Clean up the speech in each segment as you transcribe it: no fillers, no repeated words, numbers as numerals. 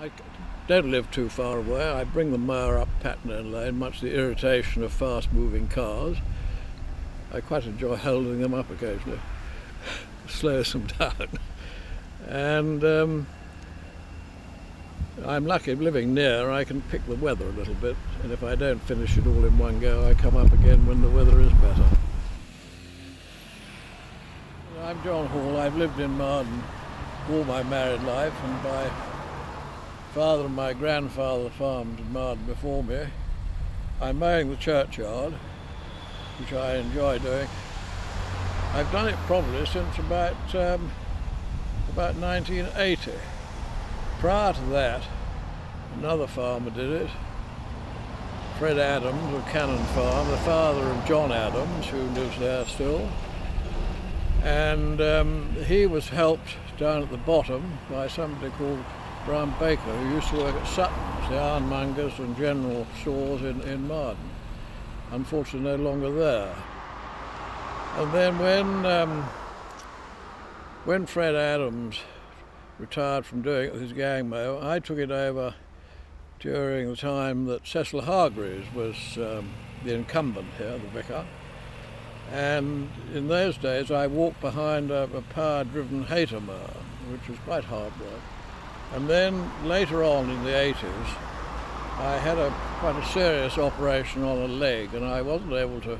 I don't live too far away. I bring the mower up Patton Lane, much to the irritation of fast-moving cars. I quite enjoy holding them up occasionally, slows them down. And I'm lucky living near, I can pick the weather a little bit, and if I don't finish it all in one go, I come up again when the weather is better. I'm John Hall. I've lived in Marden all my married life, and my father and my grandfather farmed in Marden before me. I'm mowing the churchyard, which I enjoy doing. I've done it probably since about 1980. Prior to that, another farmer did it, Fred Adams of Cannon Farm, the father of John Adams, who lives there still. And he was helped down at the bottom by somebody called Brown Baker, who used to work at Sutton's, the ironmongers and general stores in Marden. Unfortunately, no longer there. And then when Fred Adams retired from doing it with his gang mow, I took it over during the time that Cecil Hargreaves was the incumbent here, the vicar. And in those days I walked behind a power-driven hater mower, which was quite hard work. And then later on in the 80s, I had quite a serious operation on a leg, and I wasn't able to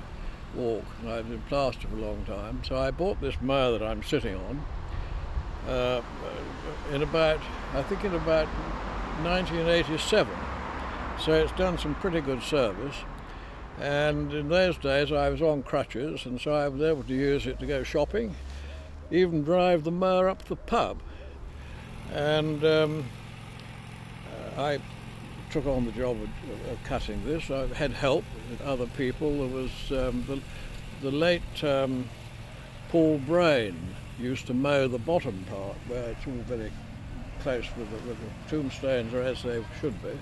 walk. I'd been plastered for a long time, so I bought this mower that I'm sitting on in about 1987. So it's done some pretty good service. And in those days I was on crutches, and so I was able to use it to go shopping, even drive the mower up to the pub. And I took on the job of cutting this. I had help with other people. There was the late Paul Brain used to mow the bottom part, where it's all very close with the tombstones are as they should be.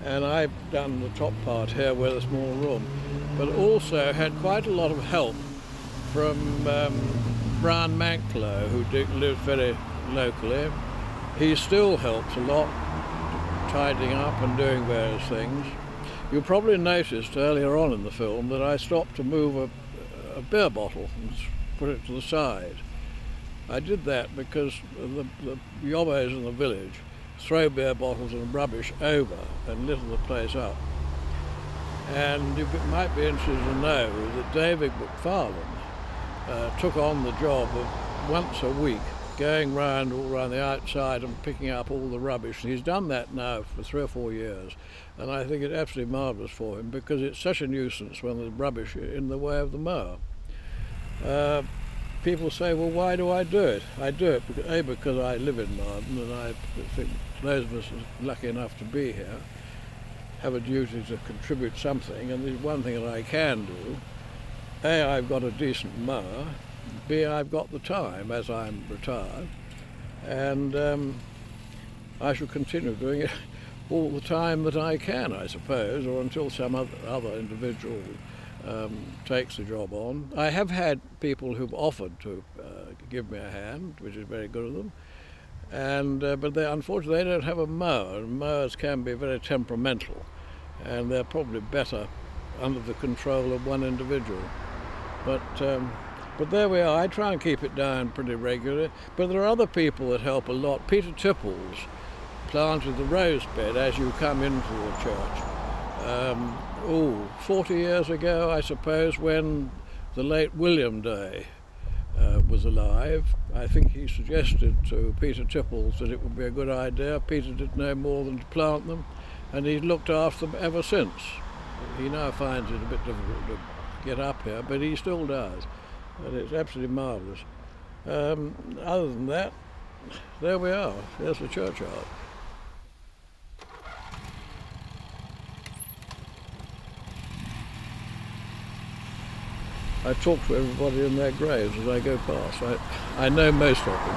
And I've done the top part here where there's more room, but also had quite a lot of help from Brian Manklow, who lived very locally. He still helps a lot, tidying up and doing various things. You probably noticed earlier on in the film that I stopped to move a beer bottle and put it to the side. I did that because the yobbos in the village throw beer bottles and rubbish over and litter the place up. And you might be interested to know that David McFarlane took on the job of once a week going round all around the outside and picking up all the rubbish. And he's done that now for 3 or 4 years, and I think it's absolutely marvellous for him, because it's such a nuisance when there's rubbish in the way of the mower. People say, well, why do I do it? I do it because I live in Marden, and I think those of us lucky enough to be here have a duty to contribute something, and there's one thing that I can do. A, I've got a decent mower. B, I've got the time, as I'm retired, and I shall continue doing it all the time that I can, I suppose, or until some other individual takes the job on. I have had people who've offered to give me a hand, which is very good of them, and but unfortunately they don't have a mower, and mowers can be very temperamental, and they're probably better under the control of one individual. But there we are. I try and keep it down pretty regularly, but there are other people that help a lot. Peter Tipples planted the rose bed as you come into the church. 40 years ago, I suppose, when the late William Day was alive. I think he suggested to Peter Tipples that it would be a good idea. Peter did no more than to plant them, and he's looked after them ever since. He now finds it a bit difficult to get up here, but he still does, and it's absolutely marvellous. Other than that, there we are. There's the churchyard. I talk to everybody in their graves as I go past. I know most of them.